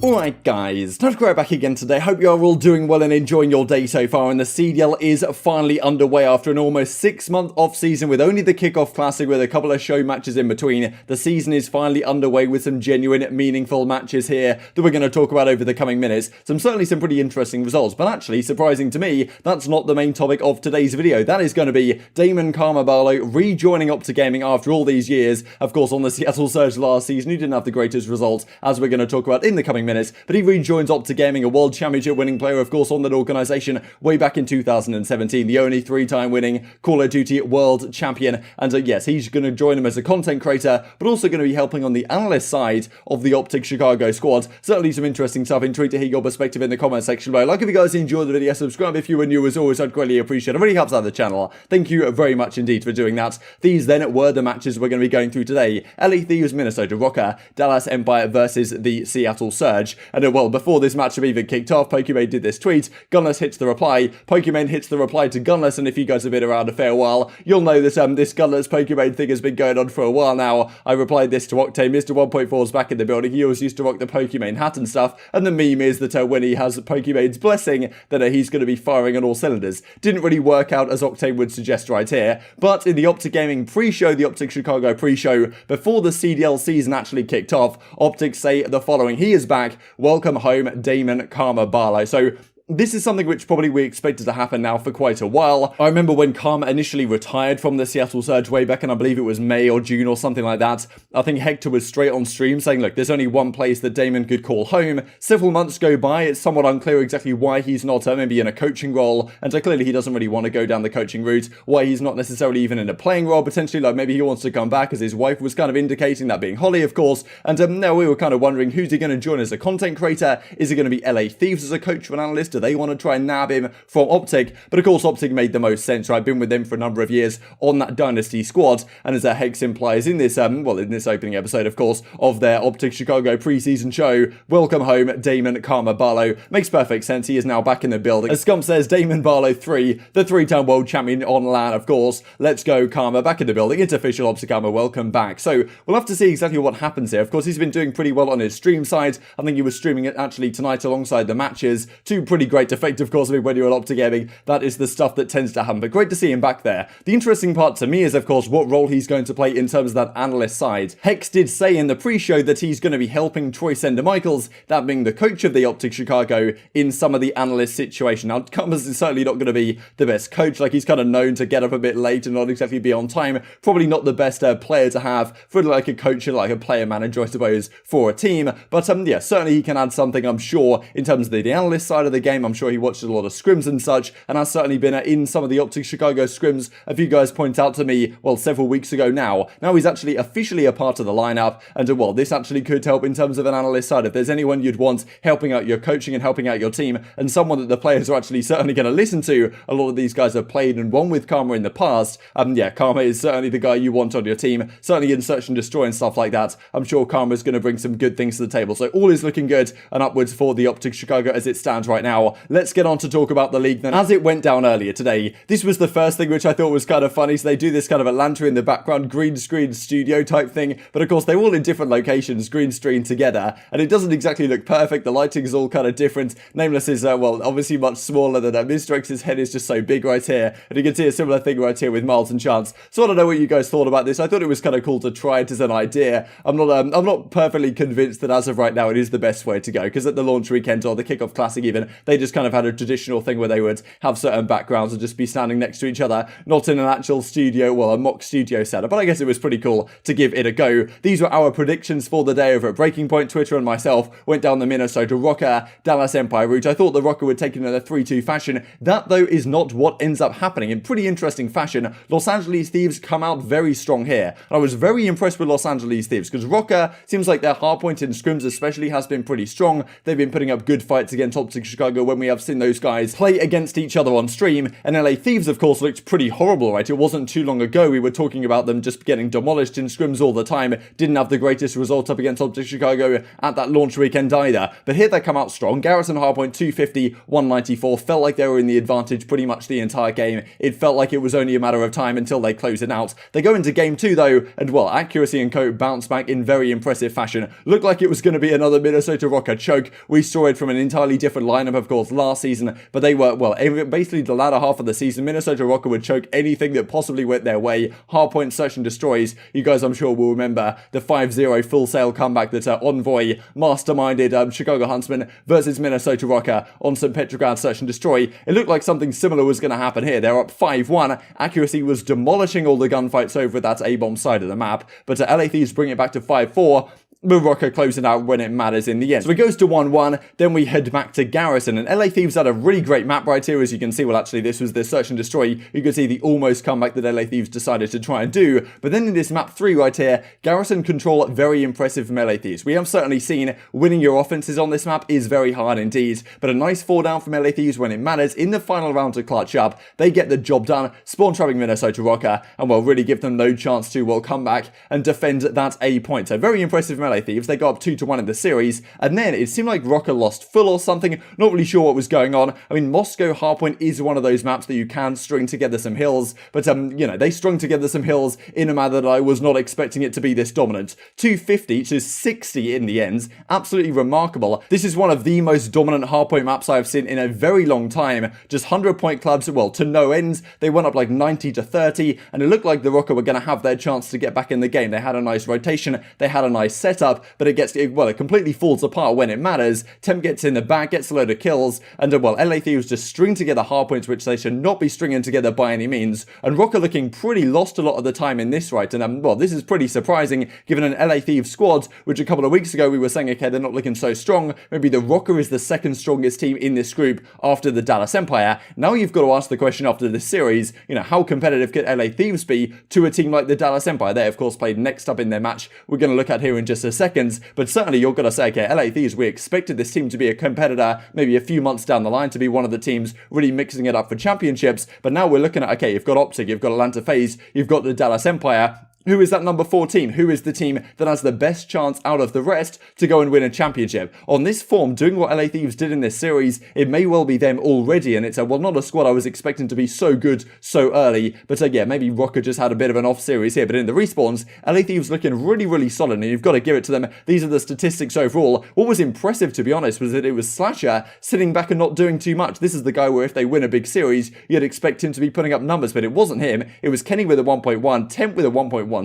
Alright guys, TacticalRab back again today. Hope you are all doing well and enjoying your day so far, and the CDL is finally underway after an almost 6-month off-season with only the kickoff classic with a couple of show matches in between. The season is finally underway with some genuine, meaningful matches here that we're going to talk about over the coming minutes. Certainly some pretty interesting results, but actually, surprising to me, that's not the main topic of today's video. That is going to be Damon Karma Barlow rejoining OpTic Gaming after all these years. Of course, on the Seattle Surge last season, he didn't have the greatest results, as we're going to talk about in the coming minutes. But he rejoins OpTic Gaming, a World Championship winning player, of course, on that organisation way back in 2017, the only 3-time winning Call of Duty World Champion. And yes, he's going to join him as a content creator, but also going to be helping on the analyst side of the OpTic Chicago squad. Certainly some interesting stuff. Intrigued to hear your perspective in the comment section below. Like if you guys enjoyed the video, subscribe if you were new. As always, I'd greatly appreciate it. It really helps out the channel. Thank you very much indeed for doing that. These then were the matches we're going to be going through today. ILLey, Thieves, Minnesota, Rokkr, Dallas Empire versus the Seattle Surge. And well, before this match have even kicked off, Pokimane did this tweet. Gunless hits the reply. Pokimane hits the reply to Gunless, and if you guys have been around a fair while, you'll know that this Gunless Pokimane thing has been going on for a while now. I replied this to Octane. Mr. 1.4's back in the building. He always used to rock the Pokimane hat and stuff, and the meme is that when he has Pokimane's blessing, that he's going to be firing on all cylinders. Didn't really work out as Octane would suggest right here, but in the OpTic Gaming pre-show, the OpTic Chicago pre-show, before the CDL season actually kicked off, OpTic say the following: he is back. Welcome home, Damon Karma Barlow. So this is something which probably we expected to happen now for quite a while. I remember when Karma initially retired from the Seattle Surge way back in, I believe it was May or June or something like that. I think Hector was straight on stream saying, look, there's only one place that Damon could call home. Several months go by, it's somewhat unclear exactly why he's not maybe in a coaching role, and so clearly he doesn't really want to go down the coaching route, why he's not necessarily even in a playing role, potentially like maybe he wants to come back, as his wife was kind of indicating, that being Holly, of course. And now we were kind of wondering, who's he going to join as a content creator? Is it going to be LA Thieves as a coach or an analyst? Do they want to try and nab him from OpTic? But of course OpTic made the most sense, right? Been with them for a number of years on that Dynasty squad, and as Hex implies in this well, in this opening episode, of course, of their OpTic Chicago preseason show, welcome home, Damon Karma Barlow. Makes perfect sense. He is now back in the building. As Scump says, Damon Barlow 3, the 3-time world champion on LAN, of course. Let's go, Karma, back in the building. It's official, OpTic Karma, welcome back. So we'll have to see exactly what happens here. Of course, he's been doing pretty well on his stream side. I think he was streaming it actually tonight alongside the matches. Two pretty great effect, of course, when you're at OpTic Gaming. That is the stuff that tends to happen, but great to see him back there. The interesting part to me is, of course, what role he's going to play in terms of that analyst side. Hex did say in the pre-show that he's going to be helping Troy Sender-Michaels, that being the coach of the OpTic Chicago, in some of the analyst situation. Now, Karma's is certainly not going to be the best coach. Like, he's kind of known to get up a bit late and not exactly be on time. Probably not the best player to have for like a coach and like a player manager, I suppose, for a team. But yeah, certainly he can add something, I'm sure, in terms of the analyst side of the game. I'm sure he watches a lot of scrims and such, and has certainly been in some of the OpTic Chicago scrims. A few guys point out to me, well, several weeks ago now he's actually officially a part of the lineup, and well, this actually could help in terms of an analyst side. If there's anyone you'd want helping out your coaching and helping out your team, and someone that the players are actually certainly going to listen to, a lot of these guys have played and won with Karma in the past. Yeah, Karma is certainly the guy you want on your team, certainly in search and destroy and stuff like that. I'm sure Karma is going to bring some good things to the table, so all is looking good and upwards for the OpTic Chicago as it stands right now. Let's get on to talk about the league then. As it went down earlier today, this was the first thing which I thought was kind of funny. So they do this kind of Atlanta in the background, green screen studio type thing, but of course they're all in different locations, green screen together, and it doesn't exactly look perfect. The lighting is all kind of different. Nameless is, well, obviously much smaller than Mr. X's head is just so big right here, and you can see a similar thing right here with Miles and Chance. So I don't know what you guys thought about this. I thought it was kind of cool to try it as an idea. I'm not perfectly convinced that as of right now it is the best way to go, because at the launch weekend or the kickoff classic even, they just kind of had a traditional thing where they would have certain backgrounds and just be standing next to each other, not in an actual studio, well, a mock studio setup. But I guess it was pretty cool to give it a go. These were our predictions for the day over at Breaking Point. Twitter and myself went down the Minnesota Rokkr Dallas Empire route. I thought the Rokkr would take it in a 3-2 fashion. That, though, is not what ends up happening. In pretty interesting fashion, Los Angeles Thieves come out very strong here. And I was very impressed with Los Angeles Thieves, because Rokkr seems like their hardpoint in scrims especially has been pretty strong. They've been putting up good fights against OpTic Chicago Chicago when we have seen those guys play against each other on stream. And LA Thieves, of course, looked pretty horrible, right? It wasn't too long ago we were talking about them just getting demolished in scrims all the time. Didn't have the greatest result up against OpTic Chicago at that launch weekend either. But here they come out strong. Garrison hardpoint 250, 194. Felt like they were in the advantage pretty much the entire game. It felt like it was only a matter of time until they close it out. They go into game 2 though, and well, accuracy and Co bounce back in very impressive fashion. Looked like it was going to be another Minnesota Rokkr choke. We saw it from an entirely different lineup, of course, last season, but they were, well, basically the latter half of the season, Minnesota Rokkr would choke anything that possibly went their way. Hardpoint search and destroys. You guys, I'm sure, will remember the 5-0 full sail comeback that Envoy masterminded Chicago Huntsmen versus Minnesota Rokkr on St. Petrograd search and destroy. It looked like something similar was going to happen here. They're up 5-1. Accuracy was demolishing all the gunfights over that A-bomb side of the map, but LA Thieves bring it back to 5-4. With Rokkr closing out when it matters in the end. So it goes to 1-1, then we head back to Garrison, and LA Thieves had a really great map right here, as you can see. Well, actually, this was the search and destroy. You can see the almost comeback that LA Thieves decided to try and do, but then in this map 3 right here, Garrison control very impressive from LA Thieves. We have certainly seen winning your offenses on this map is very hard indeed, but a nice 4 down from LA Thieves when it matters in the final round to clutch up. They get the job done, spawn trapping Minnesota Rokkr, and will really give them no chance to, well, come back and defend that A point. So very impressive from LA Thieves. They go up 2-1 in the series, and then it seemed like Rokkr lost full or something. Not really sure what was going on. I mean, Moscow hardpoint is one of those maps that you can string together some hills, but you know, they strung together some hills in a manner that I was not expecting it to be this dominant. 250 to 60 in the end. Absolutely remarkable. This is one of the most dominant hardpoint maps I've seen in a very long time. Just 100-point clubs, well, to no ends. They went up like 90 to 30, and it looked like the Rokkr were going to have their chance to get back in the game. They had a nice rotation, they had a nice setup, but it completely falls apart when it matters. Temp gets in the back, gets a load of kills, and well, LA Thieves just string together hardpoints, which they should not be stringing together by any means. And Rokkr looking pretty lost a lot of the time in this, right? And well, this is pretty surprising given an LA Thieves squad, which a couple of weeks ago we were saying, okay, they're not looking so strong. Maybe the Rokkr is the second strongest team in this group after the Dallas Empire. Now you've got to ask the question after this series, you know, how competitive could LA Thieves be to a team like the Dallas Empire? They, of course, played next up in their match. We're going to look at here in just a second, but certainly you're going to say, okay, LA Thieves, we expected this team to be a competitor maybe a few months down the line, to be one of the teams really mixing it up for championships, but now we're looking at, okay, you've got OpTic, you've got Atlanta FaZe, you've got the Dallas Empire. Who is that number 4 team? Who is the team that has the best chance out of the rest to go and win a championship? On this form, doing what LA Thieves did in this series, it may well be them already, and it's well, not a squad I was expecting to be so good so early, but yeah, maybe Rokkr just had a bit of an off series here, but in the respawns, LA Thieves looking really, really solid, and you've got to give it to them. These are the statistics overall. What was impressive, to be honest, was that it was Slasher sitting back and not doing too much. This is the guy where if they win a big series, you'd expect him to be putting up numbers, but it wasn't him. It was Kenny with a 1.1, Temp with a 1.16,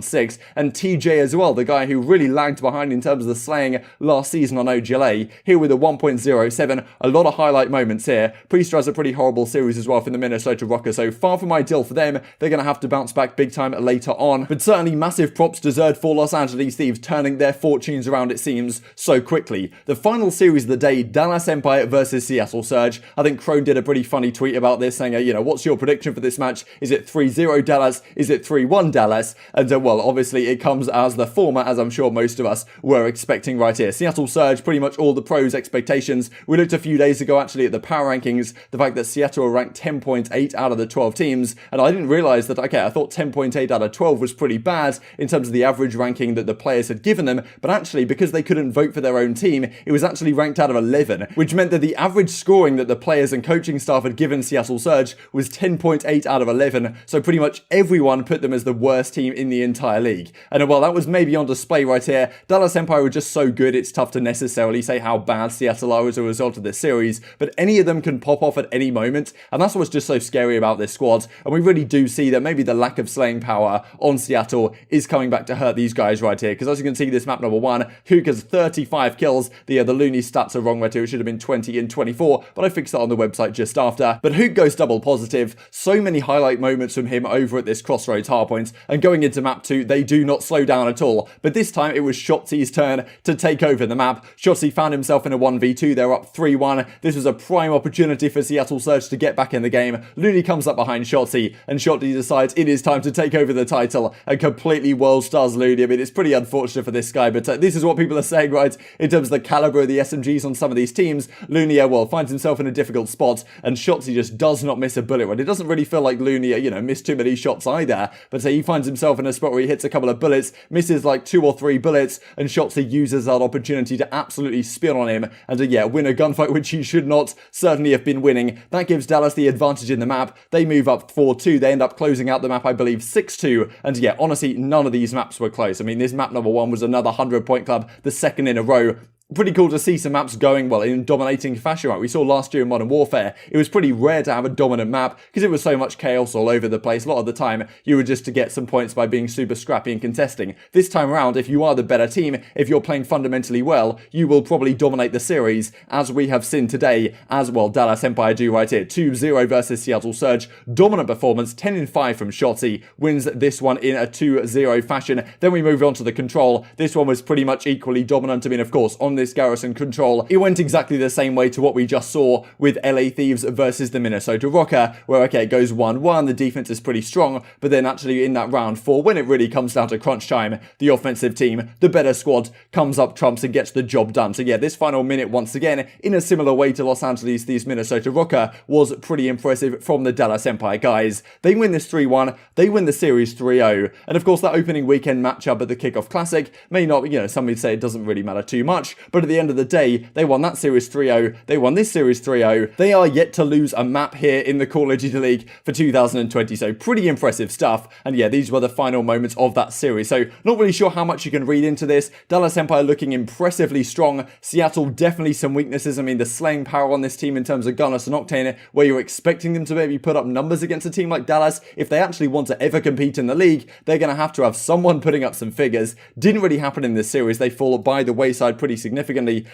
and TJ as well, the guy who really lagged behind in terms of the slaying last season on ILLey, here with a 1.07. A lot of highlight moments here. Priestahh has a pretty horrible series as well for the Minnesota Rokkr, so far from ideal for them. They're going to have to bounce back big time later on, but certainly massive props deserved for Los Angeles Thieves turning their fortunes around, it seems, so quickly. The final series of the day, Dallas Empire versus Seattle Surge. I think Crone did a pretty funny tweet about this, saying, you know, what's your prediction for this match? Is it 3-0 Dallas? Is it 3-1 Dallas? And well, obviously it comes as the former, as I'm sure most of us were expecting right here. Seattle Surge, pretty much all the pros' expectations. We looked a few days ago actually at the power rankings, the fact that Seattle were ranked 10.8 out of the 12 teams, and I didn't realize that, okay, I thought 10.8 out of 12 was pretty bad in terms of the average ranking that the players had given them, but actually because they couldn't vote for their own team, it was actually ranked out of 11, which meant that the average scoring that the players and coaching staff had given Seattle Surge was 10.8 out of 11, so pretty much everyone put them as the worst team in the entire league. And well, that was maybe on display right here. Dallas Empire were just so good, it's tough to necessarily say how bad Seattle are as a result of this series, but any of them can pop off at any moment, and that's what's just so scary about this squad. And we really do see that maybe the lack of slaying power on Seattle is coming back to hurt these guys right here, because as you can see, this map number 1, Huke has 35 kills. The Loony stats are wrong right here. It should have been 20 and 24, but I fixed that on the website just after. But Huke goes double positive. So many highlight moments from him over at this Crossroads hardpoint, and going into map map 2, they do not slow down at all. But this time, it was Shotzzy's turn to take over the map. Shotzzy found himself in a 1v2. They're up 3-1. This was a prime opportunity for Seattle Surge to get back in the game. Loony comes up behind Shotzzy, and Shotzzy decides it is time to take over the title and completely world stars Loony. I mean, it's pretty unfortunate for this guy, but this is what people are saying, right? In terms of the caliber of the SMGs on some of these teams, Loony, well, finds himself in a difficult spot, and Shotzzy just does not miss a bullet, right? It doesn't really feel like Loony, missed too many shots either, but he finds himself in a spot where he hits a couple of bullets, misses like 2 or 3 bullets, and Shotzzy uses that opportunity to absolutely spin on him and to, win a gunfight, which he should not certainly have been winning. That gives Dallas the advantage in the map. They move up 4-2. They end up closing out the map, I believe, 6-2. And honestly, none of these maps were close. I mean, this map number 1 was another 100-point club, the second in a row. Pretty cool to see some maps going, well, in dominating fashion, right? We saw last year in Modern Warfare, it was pretty rare to have a dominant map because it was so much chaos all over the place. A lot of the time, you were just to get some points by being super scrappy and contesting. This time around, if you are the better team, if you're playing fundamentally well, you will probably dominate the series, as we have seen today as well. Dallas Empire do right here. 2-0 versus Seattle Surge. Dominant performance, 10-5 from Shotzzy. Wins this one in a 2-0 fashion. Then we move on to the control. This one was pretty much equally dominant. I mean, of course, on this Garrison control, it went exactly the same way to what we just saw with LA Thieves versus the Minnesota Rokkr, where, it goes 1-1, the defense is pretty strong, but then actually in that round 4, when it really comes down to crunch time, the offensive team, the better squad, comes up trumps and gets the job done. So this final minute, once again, in a similar way to Los Angeles Thieves Minnesota Rokkr, was pretty impressive from the Dallas Empire guys. They win this 3-1, they win the series 3-0, and of course that opening weekend matchup at the Kickoff Classic may not, some would say it doesn't really matter too much, but at the end of the day, they won that series 3-0, they won this series 3-0, they are yet to lose a map here in the Call of Duty League for 2020, so pretty impressive stuff, and these were the final moments of that series, so not really sure how much you can read into this. Dallas Empire looking impressively strong, Seattle definitely some weaknesses. I mean, the slaying power on this team in terms of Gunless and Octane, where you're expecting them to maybe put up numbers against a team like Dallas, if they actually want to ever compete in the league, they're going to have someone putting up some figures. Didn't really happen in this series, they fall by the wayside pretty significantly.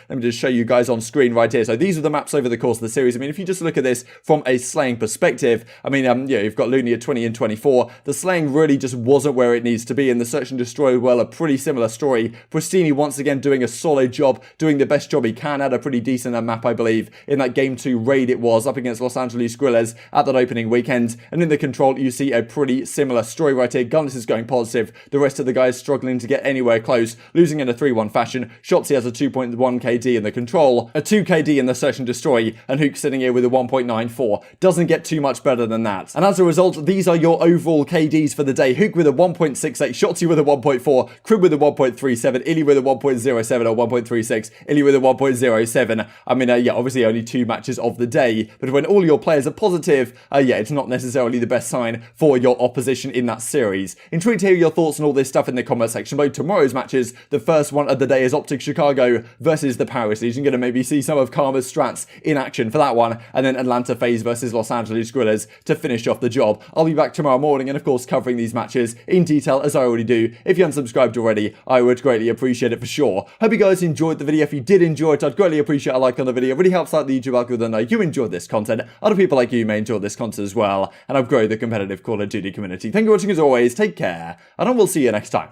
Let me just show you guys on screen right here. So these are the maps over the course of the series. I mean, if you just look at this from a slaying perspective, I mean, you've got Loony at 20 and 24. The slaying really just wasn't where it needs to be, and the search and destroy, well, a pretty similar story. Prestinni once again doing a solid job, doing the best job he can. Had a pretty decent map, I believe, in that Game 2 raid it was, up against Los Angeles Guerrillas at that opening weekend. And in the control, you see a pretty similar story right here. Gunless is going positive. The rest of the guys struggling to get anywhere close, losing in a 3-1 fashion. Shotzzy has a 2.1 KD in the control, a 2 KD in the search and destroy, and Huke sitting here with a 1.94. Doesn't get too much better than that. And as a result, these are your overall KDs for the day. Huke with a 1.68, Shotzzy with a 1.4, Crib with a 1.37, ILLey with a 1.07 or 1.36, ILLey with a 1.07. I mean, obviously only 2 matches of the day, but when all your players are positive, it's not necessarily the best sign for your opposition in that series. Intrigued to hear your thoughts on all this stuff in the comment section below. Tomorrow's matches, the first one of the day is OpTic Chicago versus the Paris Legion. Going to maybe see some of Karma's strats in action for that one, and then Atlanta FaZe versus Los Angeles Guerrillas to finish off the job. I'll be back tomorrow morning and of course covering these matches in detail as I already do. If you haven't subscribed already, I would greatly appreciate it for sure. Hope you guys enjoyed the video. If you did enjoy it, I'd greatly appreciate a like on the video. It really helps out the YouTube algorithm know you enjoyed this content. Other people like you may enjoy this content as well, and I've grown the competitive Call of Duty community. Thank you for watching as always, take care, and I will see you next time.